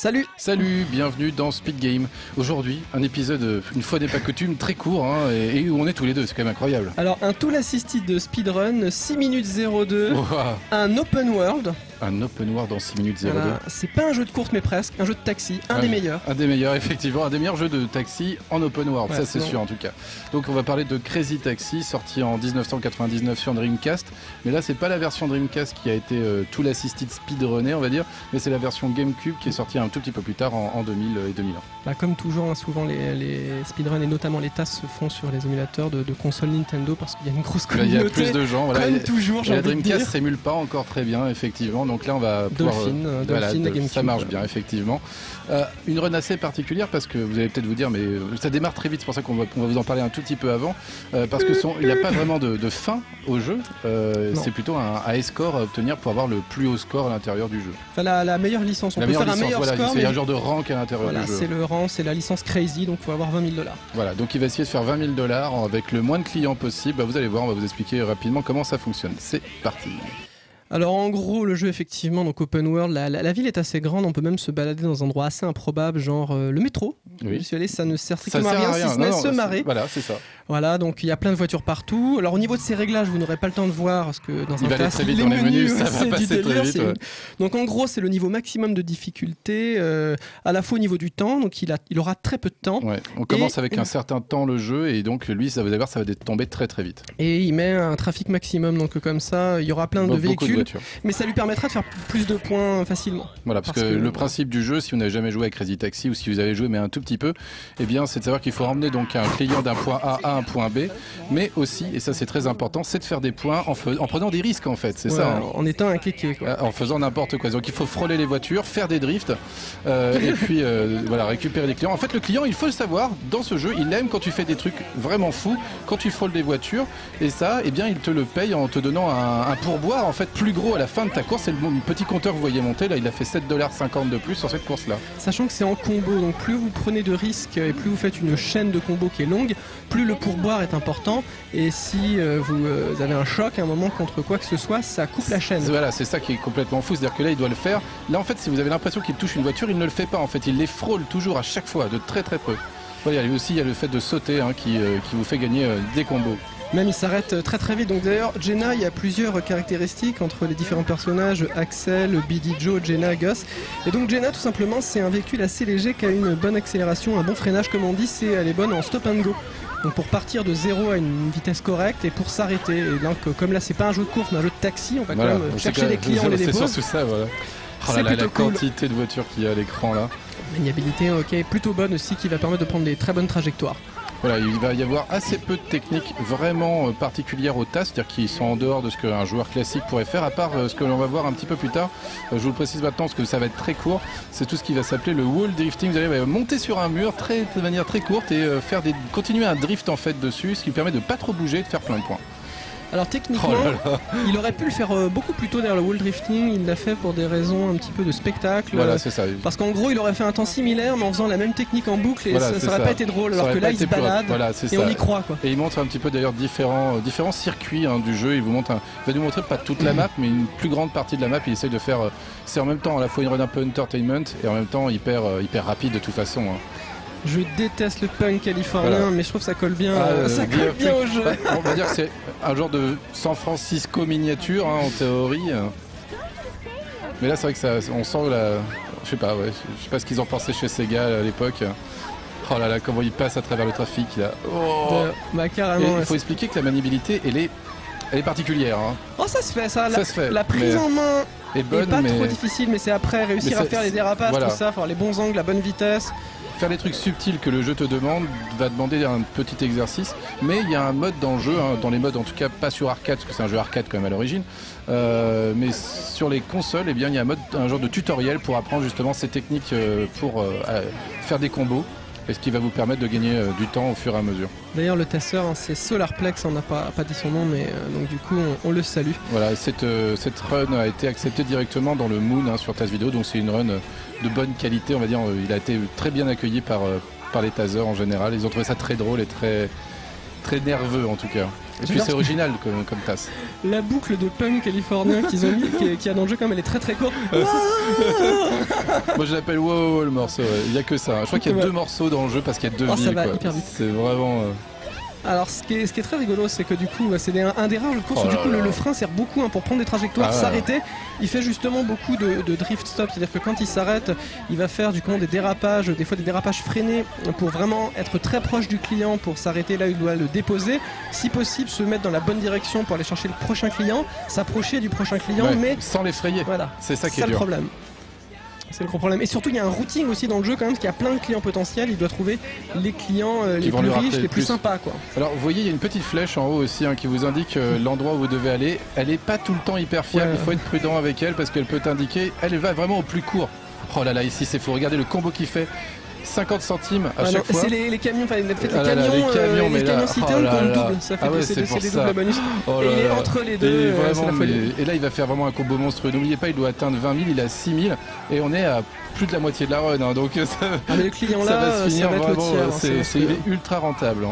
Salut. Salut, bienvenue dans Speed Game. Aujourd'hui, un épisode, une fois n'est pas coutume, très court et où on est tous les deux, c'est quand même incroyable. Alors, un tool assisted de speedrun, 6 minutes 02, Wow. un open world. Un open world en 6 minutes 02. Voilà. C'est pas un jeu de course, mais presque, un jeu de taxi, un des meilleurs. Un des meilleurs, effectivement, un des meilleurs jeux de taxi en open world, Ouais, ça c'est sûr en tout cas. Donc on va parler de Crazy Taxi, sorti en 1999 sur Dreamcast. Mais là, c'est pas la version Dreamcast qui a été tool assisted speedrunner, on va dire, mais c'est la version GameCube qui est sortie un tout petit peu plus tard en 2000 et 2001. Bah, comme toujours, hein, souvent les speedruns et notamment les tasks se font sur les émulateurs de consoles Nintendo parce qu'il y a une grosse communauté. Il y a plus de gens, voilà. Comme toujours, j'ai la envie de dire. Dreamcast s'émule pas encore très bien, effectivement. Donc là, on va pouvoir. Dolphin, GameCube. Ça marche bien, effectivement. Une run assez particulière parce que vous allez peut-être vous dire, mais ça démarre très vite. C'est pour ça qu'on va vous en parler un tout petit peu avant, parce que il n'y a pas vraiment de fin au jeu. C'est plutôt un high score à obtenir pour avoir le plus haut score à l'intérieur du jeu. Enfin, la meilleure licence. On peut faire un meilleur score. Il y a un genre de rank à l'intérieur du jeu. C'est le rang, c'est la licence Crazy, donc il faut avoir 20 000 $. Voilà, donc il va essayer de faire 20 000 $ avec le moins de clients possible. Bah, vous allez voir, on va vous expliquer rapidement comment ça fonctionne. C'est parti. Alors en gros le jeu effectivement, donc open world, la ville est assez grande, on peut même se balader dans un endroit assez improbable, genre le métro. Oui. Je suis allé, ça ne sert strictement à rien si ce n'est se marrer. Voilà, c'est ça. Voilà, donc il y a plein de voitures partout. Alors au niveau de ces réglages, vous n'aurez pas le temps de voir parce que dans il un va aller cas, très vite dans les menus, ça va passer très vite. Ouais. Donc en gros, c'est le niveau maximum de difficulté, à la fois au niveau du temps, donc il aura très peu de temps. Ouais. On commence avec un certain temps le jeu et donc lui, ça, vous allez voir, ça va tomber très très vite. Et il met un trafic maximum, donc comme ça, il y aura plein de véhicules, mais ça lui permettra de faire plus de points facilement. Voilà, parce que le principe du jeu, si vous n'avez jamais joué à Crazy Taxi ou si vous avez joué mais un tout petit peu, eh bien c'est de savoir qu'il faut ramener donc un client d'un point A à un point B, mais aussi, et ça c'est très important, c'est de faire des points en prenant des risques en fait, c'est ça. Hein. En étant un kéké, quoi. En faisant n'importe quoi. Donc il faut frôler les voitures, faire des drifts, et puis voilà, récupérer des clients. En fait, le client, il faut le savoir, dans ce jeu, il aime quand tu fais des trucs vraiment fous, quand tu frôles des voitures, et ça, eh bien il te le paye en te donnant un pourboire en fait plus gros à la fin de ta course. C'est le petit compteur que vous voyez monter, là il a fait 7,50 $ de plus sur cette course-là. Sachant que c'est en combo, donc plus vous prenez de risques et plus vous faites une chaîne de combos qui est longue, plus le pourboire est important. Et si vous avez un choc à un moment contre quoi que ce soit, ça coupe la chaîne. Voilà, c'est ça qui est complètement fou, c'est-à-dire que là il doit le faire. Là en fait, si vous avez l'impression qu'il touche une voiture, il ne le fait pas en fait, il les frôle toujours à chaque fois, de très très peu. Voilà, il y a le fait de sauter hein, qui vous fait gagner des combos. Même il s'arrête très très vite. Donc d'ailleurs, Jenna, il y a plusieurs caractéristiques entre les différents personnages, Axel, Billy Joe, Jenna, Gus. Et donc Jenna, tout simplement, c'est un véhicule assez léger qui a une bonne accélération, un bon freinage comme on dit, elle est bonne en stop and go. Donc pour partir de 0 à une vitesse correcte et pour s'arrêter. Et donc comme là c'est pas un jeu de course mais un jeu de taxi, on va quand même chercher les clients, les dépose. C'est surtout ça, voilà. Oh là là, la quantité de voitures qu'il y a à l'écran là. Maniabilité, ok, plutôt bonne aussi, qui va permettre de prendre des très bonnes trajectoires. Voilà, il va y avoir assez peu de techniques vraiment particulières aux tasses, c'est-à-dire qui sont en dehors de ce qu'un joueur classique pourrait faire, à part ce que l'on va voir un petit peu plus tard. Je vous le précise maintenant parce que ça va être très court. C'est tout ce qui va s'appeler le wall drifting. Vous allez monter sur un mur de manière très courte et continuer un drift en fait dessus, ce qui permet de pas trop bouger et de faire plein de points. Alors techniquement, il aurait pu le faire beaucoup plus tôt derrière le wall drifting, il l'a fait pour des raisons un petit peu de spectacle. Voilà, c'est ça. Parce qu'en gros, il aurait fait un temps similaire mais en faisant la même technique en boucle et voilà, ça n'aurait pas été drôle. Alors que là, il se balade et on y croit, quoi. Et il montre un petit peu d'ailleurs différents circuits hein, du jeu. Il va nous montrer pas toute la map, mais une plus grande partie de la map. Il essaye de faire. C'est en même temps à la fois une run un peu entertainment et en même temps hyper rapide de toute façon. Hein. Je déteste le punk californien, mais je trouve que ça colle bien, bien au jeu. On va dire que c'est un genre de San Francisco miniature hein, en théorie. Mais là, c'est vrai que on sent je sais pas ce qu'ils ont pensé chez Sega à l'époque. Oh là là, comment il passe à travers le trafic là. Oh. Carrément. Il faut expliquer que la maniabilité, elle est particulière. Hein. Oh, ça se fait, ça. Ça se fait. La prise en main est bonne, pas trop difficile, mais c'est après réussir à faire les dérapages, tout ça, faire les bons angles, la bonne vitesse. Faire les trucs subtils que le jeu te demande va demander un petit exercice, mais il y a un mode dans le jeu, hein, dans les modes en tout cas pas sur arcade, parce que c'est un jeu arcade quand même à l'origine, mais sur les consoles, eh bien, il y a un genre de tutoriel pour apprendre justement ces techniques pour faire des combos, et ce qui va vous permettre de gagner du temps au fur et à mesure. D'ailleurs le testeur hein, c'est Solarplex, on n'a pas dit son nom mais donc du coup on le salue. Voilà, cette run a été acceptée directement dans le Moon hein, sur TAS Vidéo, donc c'est une run de bonne qualité on va dire, il a été très bien accueilli par les tasers en général, ils ont trouvé ça très drôle et très, très nerveux en tout cas. Et puis c'est original comme tasse. La boucle de punk californien qu'ils ont mis, qui a dans le jeu, comme elle est très très courte. Moi je l'appelle wow le morceau, il n'y a que ça. Je crois qu'il y a 2 morceaux dans le jeu parce qu'il y a 2 vies. Ça va hyper vite. C'est vraiment... Alors ce qui est très rigolo, c'est que du coup c'est un des rares courses où du coup le frein sert beaucoup pour prendre des trajectoires, s'arrêter. Il fait justement beaucoup de drift stop, c'est-à-dire que quand il s'arrête, il va faire du coup des dérapages, des fois des dérapages freinés pour vraiment être très proche du client, pour s'arrêter là où il doit le déposer. Si possible, se mettre dans la bonne direction pour aller chercher le prochain client, s'approcher du prochain client, mais sans l'effrayer. Voilà, c'est ça qui est le problème. C'est le gros problème. Et surtout, il y a un routing aussi dans le jeu quand même, parce qu'il y a plein de clients potentiels. Il doit trouver les clients les plus riches, les plus sympas, quoi. Alors, vous voyez, il y a une petite flèche en haut aussi qui vous indique l'endroit où vous devez aller. Elle n'est pas tout le temps hyper fiable. Il faut être prudent avec elle parce qu'elle peut t'indiquer. Elle va vraiment au plus court. Oh là là, ici, faut regarder le combo qu'il fait. 50 centimes à chaque fois. C'est les camions, enfin les camions citernes qu'on double, ça fait c'est des doubles bonus. Et il est entre les deux, et là il va faire vraiment un combo monstrueux. N'oubliez pas, il doit atteindre 20 000, il a 6 000 et on est à plus de la moitié de la run, donc mais le client là, va se finir vraiment, il est ultra rentable.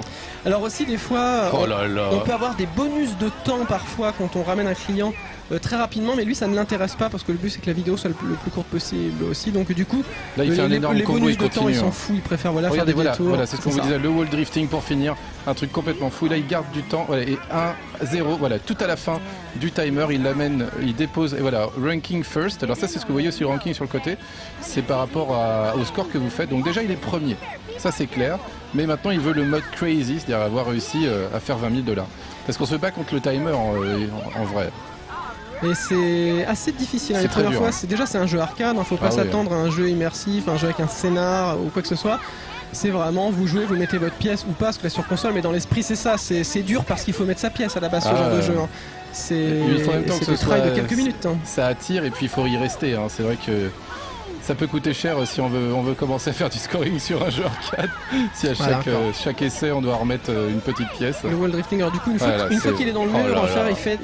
Alors aussi des fois, on peut avoir des bonus de temps parfois quand on ramène un client très rapidement, mais lui ça ne l'intéresse pas parce que le but c'est que la vidéo soit le plus courte possible aussi, donc du coup là il fait un énorme combo, bonus de temps il s'en fout, il préfère faire des détours. Voilà, c'est ce qu'on vous disait, le wall drifting pour finir, un truc complètement fou. Là il garde du temps, et 1-0, voilà, tout à la fin du timer, il l'amène, il dépose, et voilà, ranking first. Alors ça c'est ce que vous voyez aussi, le ranking sur le côté, c'est par rapport au score que vous faites, donc déjà il est premier, ça c'est clair, mais maintenant il veut le mode crazy, c'est-à-dire avoir réussi à faire 20 000 $, parce qu'on se bat contre le timer en vrai. Et c'est assez difficile. Les premières fois, c'est un jeu arcade, il ne faut pas s'attendre à un jeu immersif, un jeu avec un scénar ou quoi que ce soit. C'est vraiment, vous jouez, vous mettez votre pièce ou pas, parce que là sur console, mais dans l'esprit c'est ça, c'est dur parce qu'il faut mettre sa pièce à la base ce genre de jeu. C'est du travail de quelques minutes. Ça attire et puis il faut y rester. C'est vrai que ça peut coûter cher si on veut commencer à faire du scoring sur un jeu arcade. Si à chaque essai on doit remettre une petite pièce. Le wall drifting, alors du coup une fois qu'il est dans le mur,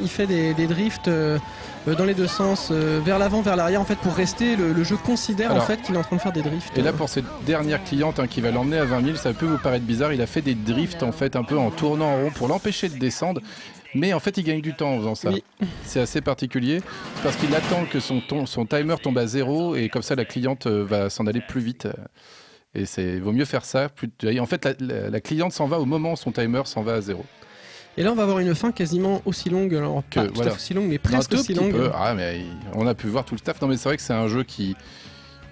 il fait des drifts dans les deux sens, vers l'avant, vers l'arrière, en fait pour rester. Le jeu considère en fait qu'il est en train de faire des drifts. Et là pour cette dernière cliente qui va l'emmener à 20 000, ça peut vous paraître bizarre, il a fait des drifts en fait un peu en tournant en rond pour l'empêcher de descendre. Mais en fait, il gagne du temps en faisant ça. Oui. C'est assez particulier parce qu'il attend que son timer tombe à 0 et comme ça, la cliente va s'en aller plus vite. Et il vaut mieux faire ça. En fait, la cliente s'en va au moment où son timer s'en va à 0. Et là, on va avoir une fin quasiment aussi longue. Alors, pas tout à fait aussi longue, mais presque aussi longue. Mais on a pu voir tout le staff. Non, mais c'est vrai que c'est un jeu qui...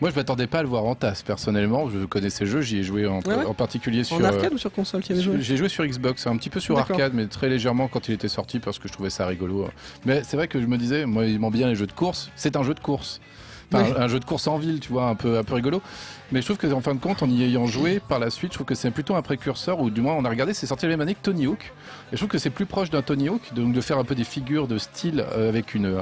Moi, je m'attendais pas à le voir en tasse, personnellement. Je connaissais le jeu, j'y ai joué en particulier sur... En arcade ou sur console qui avait joué ? J'ai joué sur Xbox, un petit peu sur arcade, mais très légèrement quand il était sorti, parce que je trouvais ça rigolo. Mais c'est vrai que je me disais, moi, il m'en bien les jeux de course. C'est un jeu de course. Enfin, un jeu de course en ville, tu vois, un peu rigolo. Mais je trouve que en fin de compte, en y ayant joué par la suite, je trouve que c'est plutôt un précurseur, ou du moins on a regardé, c'est sorti la même année que Tony Hawk. Et je trouve que c'est plus proche d'un Tony Hawk, donc de faire un peu des figures de style avec une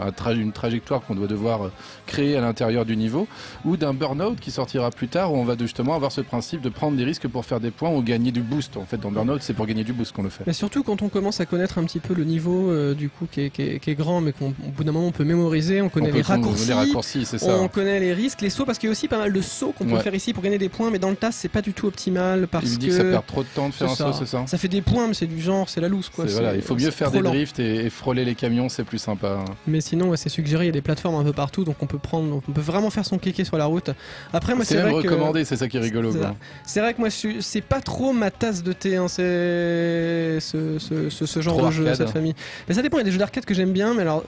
trajectoire qu'on doit devoir créer à l'intérieur du niveau, ou d'un Burnout qui sortira plus tard, où on va justement avoir ce principe de prendre des risques pour faire des points ou gagner du boost. En fait, dans Burnout, c'est pour gagner du boost qu'on le fait. Mais surtout quand on commence à connaître un petit peu le niveau du coup qui est grand, mais qu'au bout d'un moment on peut mémoriser, on connaît les raccourcis, c'est ça. On connaît les risques, les sauts, parce qu'il y a aussi pas mal de sauts qu'on peut faire ici pour gagner des points, mais dans le tas c'est pas du tout optimal parce il me dit que ça perd trop de temps de faire un saut, c'est ça. Ça fait des points, mais c'est du genre, c'est la loose quoi. Voilà, il faut mieux faire des drifts et frôler les camions, c'est plus sympa. Mais sinon, c'est suggéré, il y a des plateformes un peu partout, donc on peut vraiment faire son kéké sur la route. Après, moi, c'est même recommandé, c'est ça qui est rigolo. C'est vrai que moi, c'est pas trop ma tasse de thé, c'est ce genre de jeu, cette famille. Mais ça dépend, il y a des jeux d'arcade que j'aime bien, mais alors.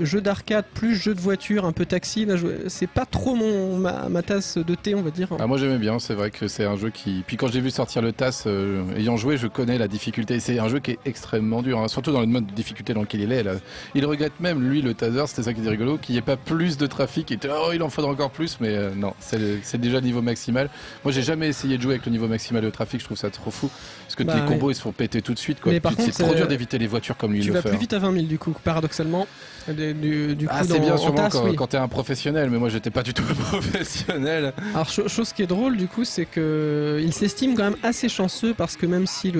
Jeu d'arcade plus jeu de voiture un peu taxi, là c'est pas trop ma tasse de thé, on va dire. Moi j'aimais bien, c'est vrai que c'est un jeu qui... Puis quand j'ai vu sortir le TAS, ayant joué, je connais la difficulté. C'est un jeu qui est extrêmement dur, surtout dans le mode de difficulté dans lequel il est. Là. Il regrette même, lui, le taser, c'était ça qui était rigolo, qu'il n'y ait pas plus de trafic. Il en faudra encore plus, mais non, c'est déjà le niveau maximal. Moi j'ai jamais essayé de jouer avec le niveau maximal de trafic, je trouve ça trop fou. Parce que les combos ils se font péter tout de suite. Quoi. C'est trop dur d'éviter les voitures comme lui le fait. Tu vas plus vite à 20 000 du coup, paradoxalement. Du coup, c'est bien sûrement quand t'es un professionnel, mais moi j'étais pas du tout un professionnel. Alors chose qui est drôle du coup, c'est que il s'estime quand même assez chanceux parce que même si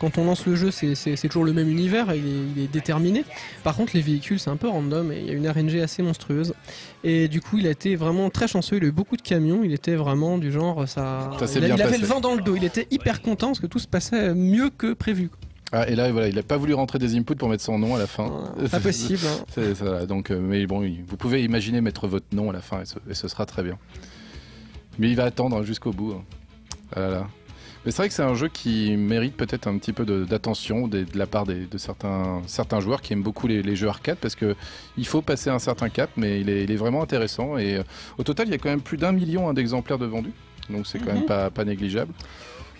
quand on lance le jeu c'est toujours le même univers, il est déterminé. Par contre les véhicules c'est un peu random et il y a une RNG assez monstrueuse. Et du coup il a été vraiment très chanceux, il a eu beaucoup de camions, il était vraiment du genre il avait le vent dans le dos, il était hyper content parce que tout se passait mieux que prévu. Ah, et là, voilà, il n'a pas voulu rentrer des inputs pour mettre son nom à la fin. Pas possible. Hein. C'est ça, donc, mais bon, vous pouvez imaginer mettre votre nom à la fin et ce sera très bien. Mais il va attendre jusqu'au bout. Hein. Ah là là. Mais c'est vrai que c'est un jeu qui mérite peut-être un petit peu d'attention de la part de certains joueurs qui aiment beaucoup les jeux arcade, parce que il faut passer un certain cap, mais il est vraiment intéressant. Et au total, il y a quand même plus d'1 million d'exemplaires de vendus, donc c'est quand même pas négligeable.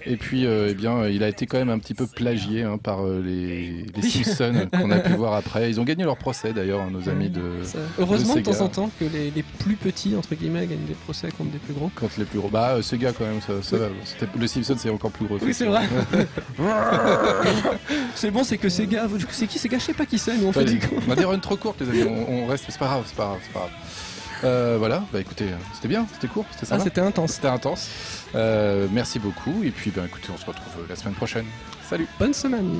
Et puis, eh bien, il a été quand même un petit peu plagié par les Simpsons qu'on a pu voir après. Ils ont gagné leur procès d'ailleurs, nos amis de heureusement de de temps en temps que les plus petits, entre guillemets, gagnent des procès contre des plus gros. Contre les plus gros. Bah, Sega quand même, ça va. Le Simpson, c'est encore plus gros. Oui, c'est vrai. C'est bon, c'est que Sega. C'est qui Sega? Je sais pas qui c'est, nous on fait du coup. On a des runs trop courtes, les amis. On reste. C'est pas grave, c'est pas grave. Voilà, bah écoutez, c'était bien, c'était court, c'était ça. C'était intense. C'était intense. Merci beaucoup. Et puis, écoutez, on se retrouve la semaine prochaine. Salut. Bonne semaine.